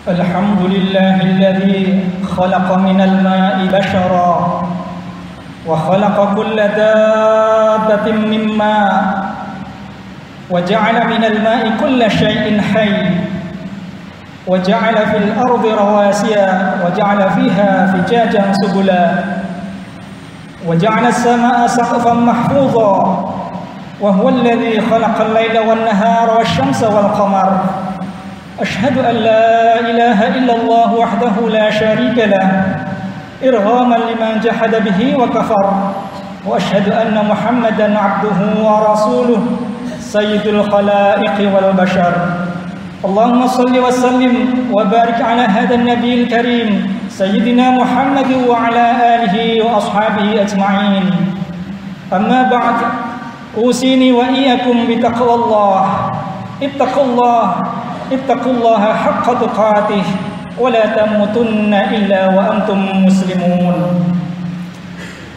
الحمد لله الذي خلق من الماء بشرا وخلق كل دابة من ماء وجعل من الماء كل شيء حي وجعل في الأرض رواسي وجعل فيها فجاجا سبلا وجعل السماء سقفا محفوظا وهو الذي خلق الليل والنهار والشمس والقمر أشهد أن لا إله إلا الله وحده لا شريك له إرغاما لمن جحد به وكفر وأشهد أن محمدا عبده ورسوله سيد الخلائق والبشر اللهم صل وسلم وبارك على هذا النبي الكريم سيدنا محمد وعلى آله وأصحابه أجمعين أما بعد أوصيني وإياكم بتقوى الله اتقوا الله حق تقاته ولا تموتن إلا وأنتم مسلمون.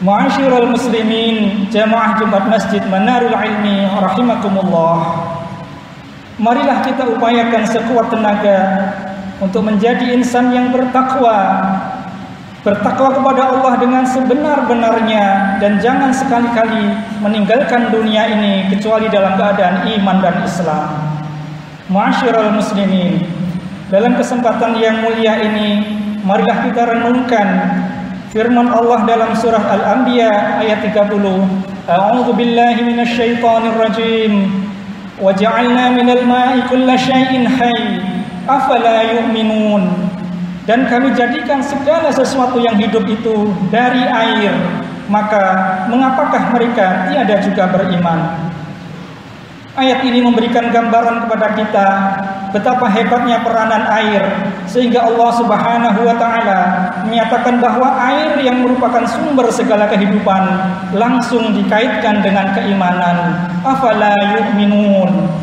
Ma'asyiral muslimin, jamaah Jumat Masjid Manarul Ilmi rahimakumullah. Marilah kita upayakan sekuat tenaga untuk menjadi insan yang bertakwa kepada Allah dengan sebenar-benarnya, dan jangan sekali-kali meninggalkan dunia ini kecuali dalam keadaan iman dan Islam. Ma'asyiral muslimin, dalam kesempatan yang mulia ini marilah kita renungkan firman Allah dalam surah Al-Anbiya ayat 30. A'udzu billahi minasyaitonir rajim. Wa ja'alna minal ma'i kulla syai'in hayy afala yu'minun. Dan kami jadikan segala sesuatu yang hidup itu dari air, maka mengapakah mereka tiada juga beriman? Ayat ini memberikan gambaran kepada kita betapa hebatnya peranan air, sehingga Allah Subhanahu wa Ta'ala menyatakan bahwa air yang merupakan sumber segala kehidupan langsung dikaitkan dengan keimanan. Afala yu'minun.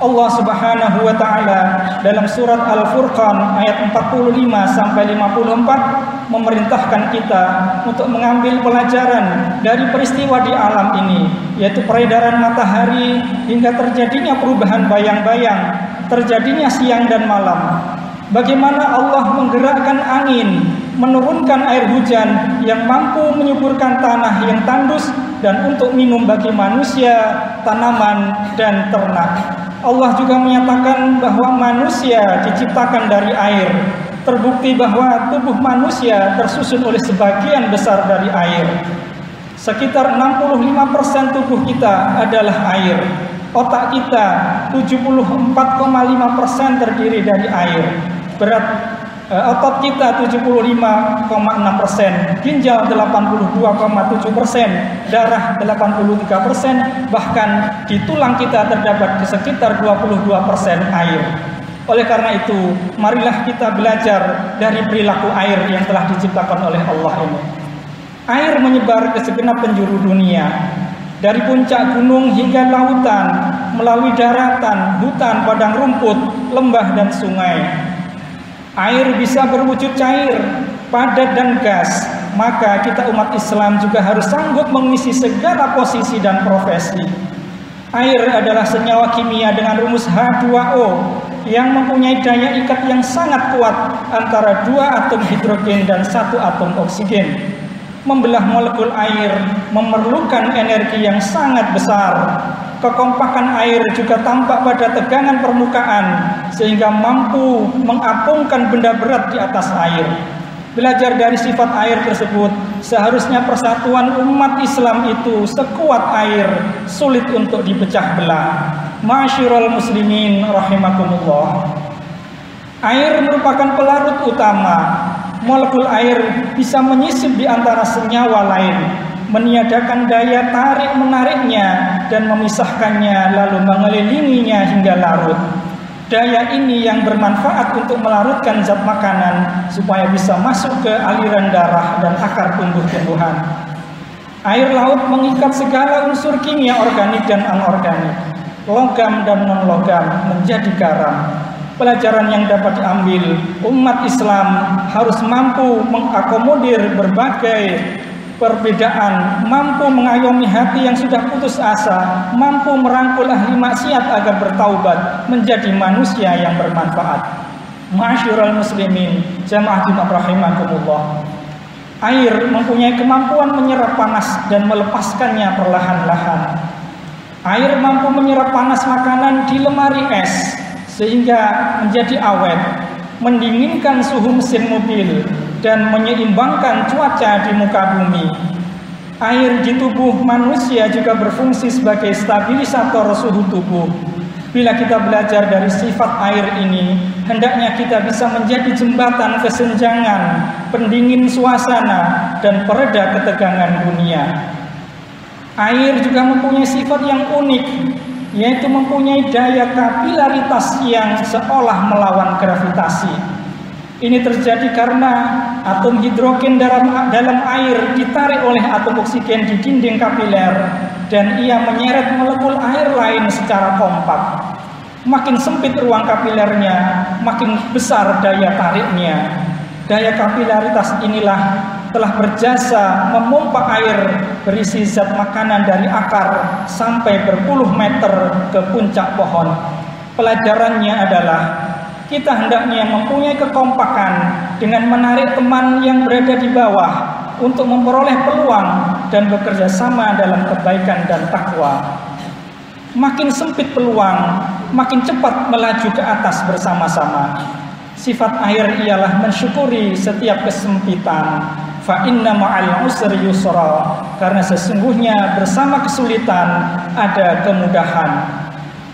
Allah Subhanahu wa Ta'ala dalam surat Al-Furqan ayat 45 sampai 54 memerintahkan kita untuk mengambil pelajaran dari peristiwa di alam ini, yaitu peredaran matahari hingga terjadinya perubahan bayang-bayang, terjadinya siang dan malam. Bagaimana Allah menggerakkan angin, menurunkan air hujan yang mampu menyuburkan tanah yang tandus dan untuk minum bagi manusia, tanaman, dan ternak. Allah juga menyatakan bahwa manusia diciptakan dari air. Terbukti bahwa tubuh manusia tersusun oleh sebagian besar dari air. Sekitar 65% tubuh kita adalah air. Otak kita 74,5% terdiri dari air. Otot kita 75,6%, ginjal 82,7%, darah 83%, bahkan di tulang kita terdapat sekitar 22% air. Oleh karena itu, marilah kita belajar dari perilaku air yang telah diciptakan oleh Allah ini. Air menyebar ke segenap penjuru dunia, dari puncak gunung hingga lautan, melalui daratan, hutan, padang rumput, lembah, dan sungai. Air bisa berwujud cair, padat, dan gas. Maka kita umat Islam juga harus sanggup mengisi segala posisi dan profesi. Air adalah senyawa kimia dengan rumus H2O yang mempunyai daya ikat yang sangat kuat antara dua atom hidrogen dan satu atom oksigen. Membelah molekul air memerlukan energi yang sangat besar. Kekompakan air juga tampak pada tegangan permukaan, sehingga mampu mengapungkan benda berat di atas air. Belajar dari sifat air tersebut, seharusnya persatuan umat Islam itu sekuat air, sulit untuk dipecah belah. Ma'asyiral muslimin rahimakumullah. Air merupakan pelarut utama. Molekul air bisa menyisip di antara senyawa lain, meniadakan daya tarik-menariknya dan memisahkannya, lalu mengelilinginya hingga larut. Daya ini yang bermanfaat untuk melarutkan zat makanan supaya bisa masuk ke aliran darah dan akar tumbuh-tumbuhan. Air laut mengikat segala unsur kimia organik dan anorganik, logam dan non-logam menjadi garam. Pelajaran yang dapat diambil, umat Islam harus mampu mengakomodir berbagai perbedaan, mampu mengayomi hati yang sudah putus asa, mampu merangkul ahli maksiat agar bertaubat menjadi manusia yang bermanfaat. Ma'asyiral muslimin, jamaah Jumat rahimakumullah. Air mempunyai kemampuan menyerap panas dan melepaskannya perlahan-lahan. Air mampu menyerap panas makanan di lemari es sehingga menjadi awet, mendinginkan suhu mesin mobil, dan menyeimbangkan cuaca di muka bumi. Air di tubuh manusia juga berfungsi sebagai stabilisator suhu tubuh. Bila kita belajar dari sifat air ini, hendaknya kita bisa menjadi jembatan kesenjangan, pendingin suasana, dan pereda ketegangan dunia. Air juga mempunyai sifat yang unik, yaitu mempunyai daya kapilaritas yang seolah melawan gravitasi. Ini terjadi karena atom hidrogen dalam air ditarik oleh atom oksigen di dinding kapiler, dan ia menyeret molekul air lain secara kompak. Makin sempit ruang kapilernya, makin besar daya tariknya. Daya kapilaritas inilah telah berjasa memompa air berisi zat makanan dari akar sampai berpuluh meter ke puncak pohon. Pelajarannya adalah kita hendaknya mempunyai kekompakan dengan menarik teman yang berada di bawah untuk memperoleh peluang dan bekerja sama dalam kebaikan dan takwa. Makin sempit peluang, makin cepat melaju ke atas bersama-sama. Sifat air ialah mensyukuri setiap kesempitan. Fa inna ma'al usri yusra, karena sesungguhnya bersama kesulitan ada kemudahan.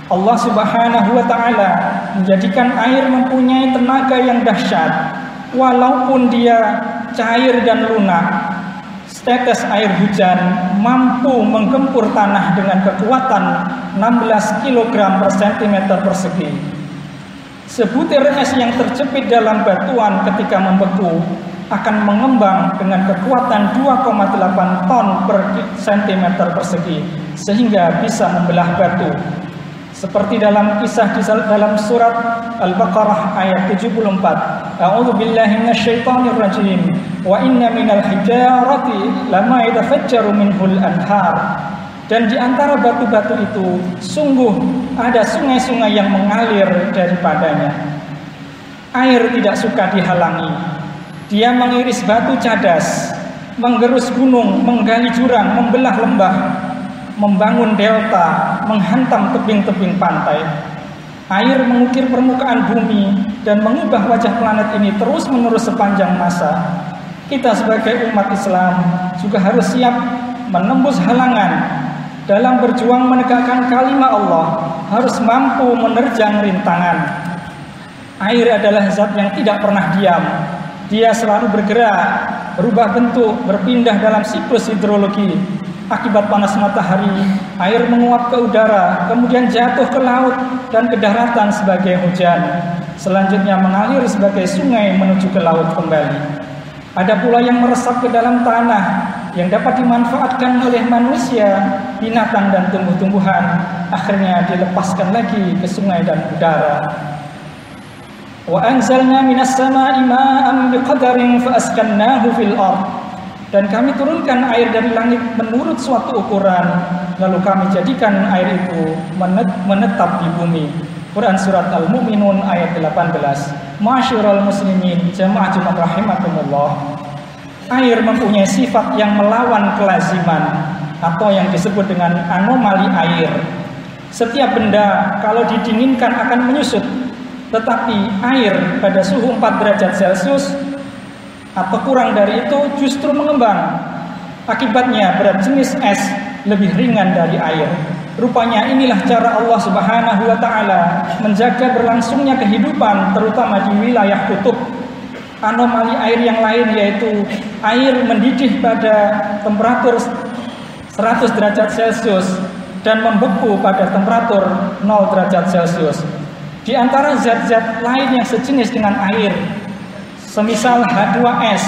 Allah Subhanahu wa ta'ala menjadikan air mempunyai tenaga yang dahsyat. Walaupun dia cair dan lunak, setetes air hujan mampu menggempur tanah dengan kekuatan 16 kg per cm persegi. Sebutir es yang terjepit dalam batuan ketika membeku akan mengembang dengan kekuatan 2,8 ton per cm persegi sehingga bisa membelah batu. Seperti dalam kisah dalam surat Al-Baqarah ayat 74. A'udzu billahi minasyaitonir rajim. Wa inna minal hijarati lama yatafajjaru minhul anhar. Dan di antara batu-batu itu sungguh ada sungai-sungai yang mengalir daripadanya. Air tidak suka dihalangi. Dia mengiris batu cadas, menggerus gunung, menggali jurang, membelah lembah, membangun delta, menghantam tebing-tebing pantai. Air mengukir permukaan bumi dan mengubah wajah planet ini terus-menerus sepanjang masa. Kita sebagai umat Islam juga harus siap menembus halangan dalam berjuang menegakkan kalimat Allah, harus mampu menerjang rintangan. Air adalah zat yang tidak pernah diam. Dia selalu bergerak, berubah bentuk, berpindah dalam siklus hidrologi. Akibat panas matahari, air menguap ke udara, kemudian jatuh ke laut dan ke daratan sebagai hujan. Selanjutnya mengalir sebagai sungai menuju ke laut kembali. Ada pula yang meresap ke dalam tanah yang dapat dimanfaatkan oleh manusia, binatang dan tumbuh-tumbuhan. Akhirnya dilepaskan lagi ke sungai dan udara. Wa anzalna minas sama'i ma'an biqadarin fa askannahu fil ardh. Dan kami turunkan air dari langit menurut suatu ukuran, lalu kami jadikan air itu menetap di bumi. Quran surat Al-Mu'minun ayat 18. Ma'asyiral muslimin, jamaah Jumat rahimakumullah. Air mempunyai sifat yang melawan kelaziman atau yang disebut dengan anomali air. Setiap benda kalau didinginkan akan menyusut, tetapi air pada suhu 4 derajat Celcius atau kurang dari itu justru mengembang. Akibatnya berat jenis es lebih ringan dari air. Rupanya inilah cara Allah Subhanahu wa ta'ala menjaga berlangsungnya kehidupan, terutama di wilayah kutub. Anomali air yang lain yaitu air mendidih pada temperatur 100 derajat Celcius dan membeku pada temperatur 0 derajat Celcius. Di antara zat-zat lain yang sejenis dengan air, semisal H2S,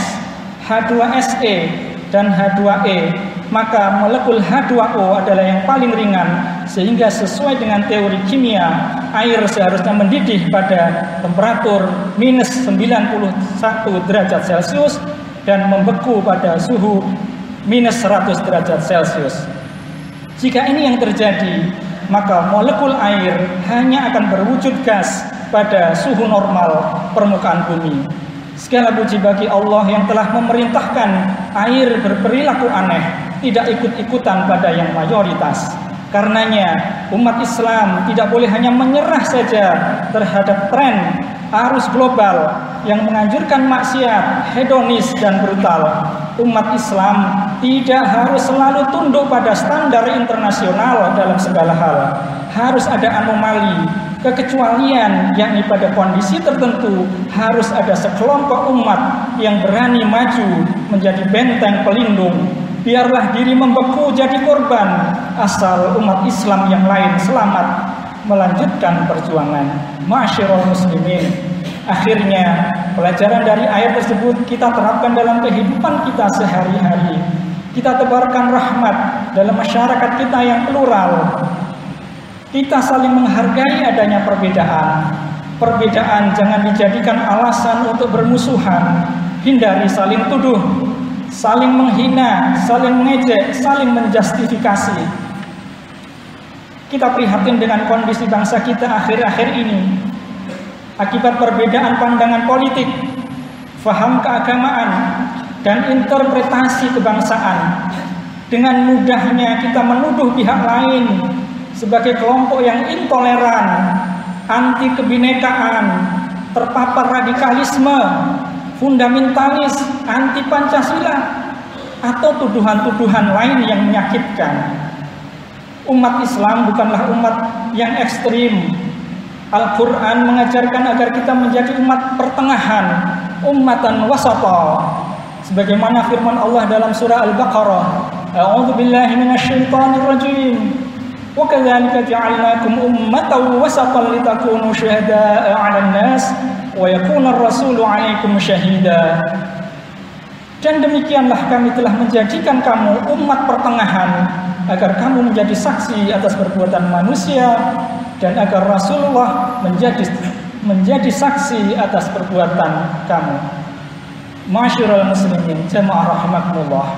H2SE, dan H2E, maka molekul H2O adalah yang paling ringan, sehingga sesuai dengan teori kimia, air seharusnya mendidih pada temperatur minus 91 derajat Celcius dan membeku pada suhu minus 100 derajat Celcius. Jika ini yang terjadi, maka molekul air hanya akan berwujud gas pada suhu normal permukaan bumi. Segala puji bagi Allah yang telah memerintahkan air berperilaku aneh, tidak ikut-ikutan pada yang mayoritas. Karenanya umat Islam tidak boleh hanya menyerah saja terhadap tren arus global yang menganjurkan maksiat, hedonis dan brutal. Umat Islam tidak harus selalu tunduk pada standar internasional dalam segala hal. Harus ada anomali, kekecualian, yakni pada kondisi tertentu harus ada sekelompok umat yang berani maju menjadi benteng pelindung. Biarlah diri membeku jadi korban, asal umat Islam yang lain selamat melanjutkan perjuangan. Ma'asyiral muslimin, akhirnya pelajaran dari ayat tersebut kita terapkan dalam kehidupan kita sehari-hari. Kita tebarkan rahmat dalam masyarakat kita yang plural. Kita saling menghargai adanya perbedaan. Perbedaan jangan dijadikan alasan untuk bermusuhan. Hindari saling tuduh, saling menghina, saling mengejek, saling menjustifikasi. Kita prihatin dengan kondisi bangsa kita akhir-akhir ini. Akibat perbedaan pandangan politik, faham keagamaan, dan interpretasi kebangsaan, dengan mudahnya kita menuduh pihak lain sebagai kelompok yang intoleran, anti kebinekaan, terpapar radikalisme, fundamentalis, anti Pancasila, atau tuduhan-tuduhan lain yang menyakitkan. Umat Islam bukanlah umat yang ekstrim. Al-Quran mengajarkan agar kita menjadi umat pertengahan, ummatan wasata. Sebagaimana firman Allah dalam surah Al-Baqarah, A'udzu billahi minasyaitonir rajim. Wa kadzalika ja'alnakum ummatan wasatan litakunu syuhada'a 'alan nas wa yakuna ar-rasulu 'alaikum syahida. Dan demikianlah kami telah menjadikan kamu umat pertengahan agar kamu menjadi saksi atas perbuatan manusia dan agar Rasulullah menjadi saksi atas perbuatan kamu. Ma'asyiral muslimin, jamaah rahimakumullah.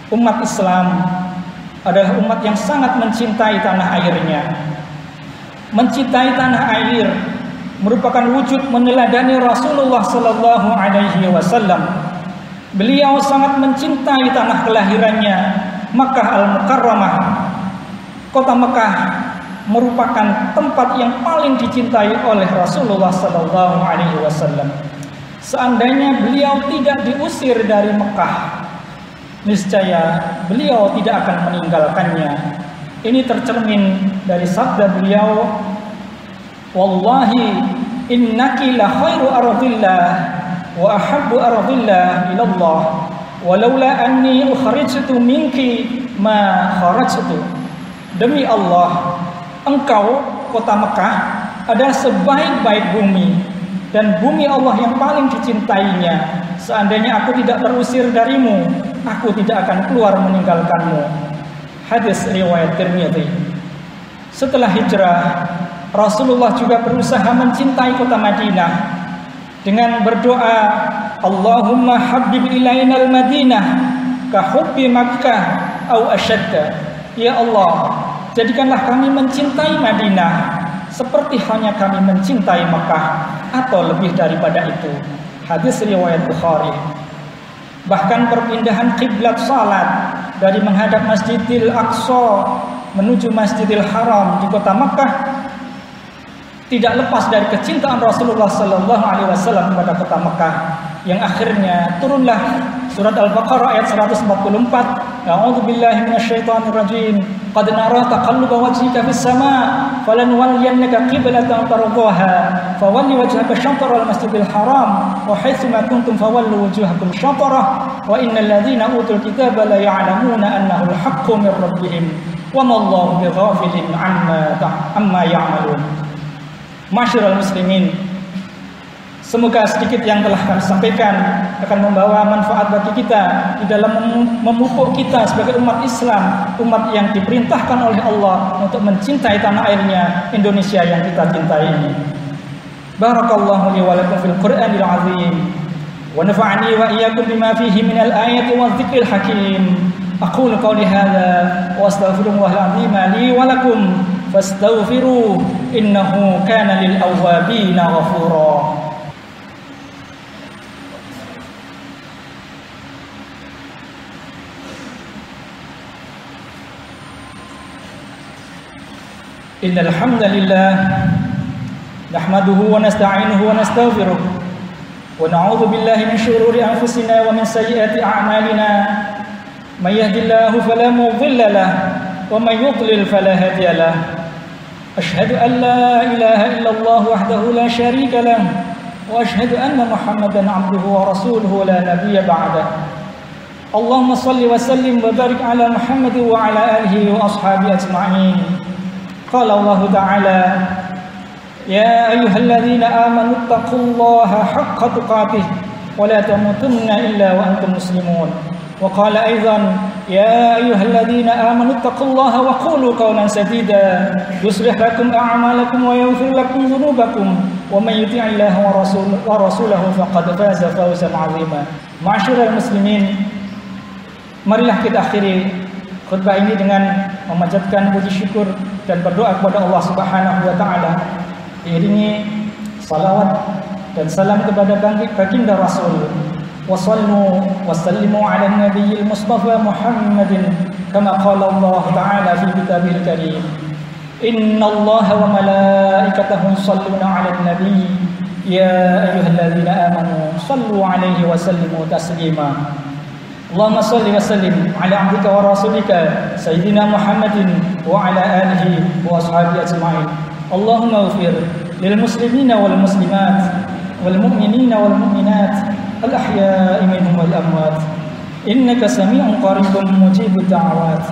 Umat Islam adalah umat yang sangat mencintai tanah airnya. Mencintai tanah air merupakan wujud meneladani Rasulullah sallallahu alaihi wasallam. Beliau sangat mencintai tanah kelahirannya, Makkah Al-Mukarramah. Kota Mekah merupakan tempat yang paling dicintai oleh Rasulullah sallallahu alaihi wasallam. Seandainya beliau tidak diusir dari Mekah, niscaya beliau tidak akan meninggalkannya. Ini tercermin dari sabda beliau, "Wallahi innaki la khairu ardillah wa ahabbu ardillah ilallah walaula anni ukhrijtu minki ma kharajtu." Demi Allah, engkau kota Mekah adalah sebaik-baik bumi dan bumi Allah yang paling dicintainya. Seandainya aku tidak terusir darimu, aku tidak akan keluar meninggalkanmu. Hadis riwayat Tirmidzi. Setelah hijrah, Rasulullah juga berusaha mencintai kota Madinah dengan berdoa, Allahumma habib ilainal Madinah ka hubbi Makkah au asyadda. Ya Allah, jadikanlah kami mencintai Madinah seperti halnya kami mencintai Makkah atau lebih daripada itu. Hadis riwayat Bukhari. Bahkan perpindahan kiblat salat dari menghadap Masjidil Aqsa menuju Masjidil Haram di kota Makkah tidak lepas dari kecintaan Rasulullah sallallahu alaihi wasallam kepada kota Makkah, yang akhirnya turunlah surat Al-Baqarah ayat 144. A'udzu billahi minasyaitonir rajim. Qad nara taqalluba wajhika fis sama' falanwalliyannaka qiblatan tardaha fawalli wajhaka syatral masjidil haram wa haitsu ma kuntum fawallu wujuhakum syatrah wa innal ladzina utul kitaba la ya'lamuna annahu al-haqqu min rabbihim wa ma Allahu bighafilin amma ya'malun. Ma'asyiral muslimin, semoga sedikit yang telah kami sampaikan akan membawa manfaat bagi kita di dalam memupuk kita sebagai umat Islam, umat yang diperintahkan oleh Allah untuk mencintai tanah airnya Indonesia yang kita cintai ini. Barakallahu li wa lakum fil Qur'anil azim wa nafa'ani wa iyyakum bima fihi minal ayati wadh-dhikril hakim. Aqulu qawli hadza wa astaghfirullahal azim li wa lakum fastaghfiruhu innahu kana lil awwabin ghafura. Innal hamdalillah nahmaduhu wa nasta'inuhu wa nastaghfiruh wa na'udzu billahi min shururi anfusina wa min sayyiati a'malina may yahdihillahu fala mudilla lahu wa may yudlil fala hadiya lahu ashhadu an la ilaha illallah wahdahu la syarika lahu wa ashhadu anna muhammadan 'abduhu wa rasuluhu la nabiyya ba'dahu Allahumma salli wa sallim wa barik ala Muhammad wa ala alihi wa ashabihi ajma'in. Qala Allah Ta'ala ya ayyuhalladzina amanu taqullaha haqqa tuqatih wa la tamutunna illa wa antum muslimun. Wa qala aidan ya ayyuhalladzina amanu taqullaha wa qulu qawlan sadida yuslih lakum a'malakum wa yaghfir lakum dhunubakum wa may yuti'illaha wa rasulahu faqad faza fawzan 'azima. Ma'asyiral muslimin, marilah kita akhiri khutbah ini dengan memanjatkan puji syukur dan berdoa kepada Allah Subhanahu wa taala, diiringi salawat dan salam kepada baginda Rasul. Wassallu wasallimu ala nabiyil Mustafa Muhammadin kama qala Allah taala fi kitabil karim. Innallaha wa malaikatahu yusalluna 'alan nabiy ya ayyuhalladzina amanu sallu 'alaihi wa sallimu taslima. Allahumma salli wa sallim ala abdika wa rasulika sayyidina Muhammadin wa ala alihi wa ashabihi ajma'in. Allahumma ighfir lil muslimina wal muslimat wal mu'minina wal mu'minat al ahya'i minhum wal amwat innaka sami'un qaribun mujibud da'awat.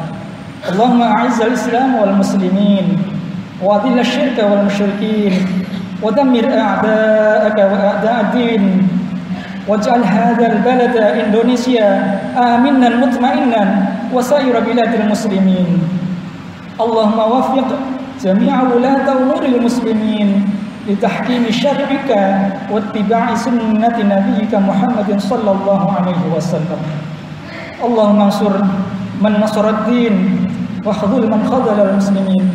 Allahumma a'izzal islam wal muslimin wa adhill asyirka wal musyrikin wa dammir a'da'aka wa a'da'ad din waj'al hadzal balada Indonesia aminan mutmainan wa sa'ir biladil muslimin. Allahumma waffiq jami'a wulata umuril muslimin li tahkimi syar'ika wa ittiba'i sunnati nabiyyika Muhammadin sallallahu alaihi wasallam. Allahumma ansur man nasara ad-din wa khudhul man khadhala al-muslimin.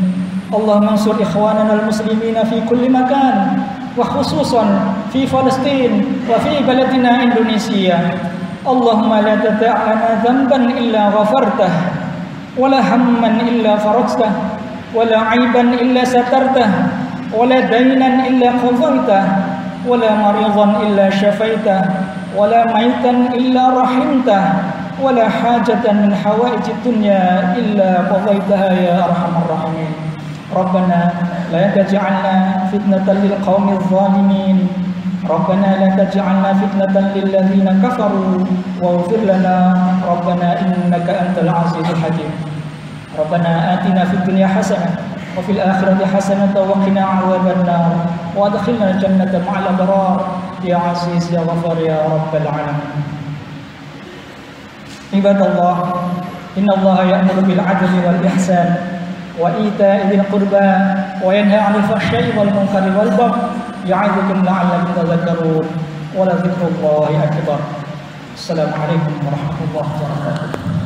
Allahumma ansur ikhwanana al-muslimina fi kulli makan wa khususan fi Palestin wa fi baladina Indonesia. Allahumma la tada'lana dhanban illa ghafartah wa la hamman illa farajtah wa la aiban illa satartah wa la daynan illa qadaitah wa la maridan illa shafaitah wa la maitan illa rahimtah wa la hajatan min hawaijid dunya illa qadaitaha ya arhamar rahimin. Rabbana la taj'alna fitnatan lil qaumil zalimin. Rabbana la taj'alna fitnatan lil ladzina kafaru waghfir lana Rabbana innaka antal azizul hakim. Rabbana atina fid dunya hasanah wa fil akhirati hasanah wa qina 'adzaban nar wa adkhilna jannata ma'al abrar ya aziz ya ghafar ya rabbal alamin. Ibadallah, innallaha ya'muru bil 'adli wal ihsan wa ita'i dzil qurba wa yanha 'anil fahsya'i wal munkari wal baghi ya'idzukum la'allakum tadhakkarun wa la dzikrullahi akbar. Assalamualaikum warahmatullahi wabarakatuh.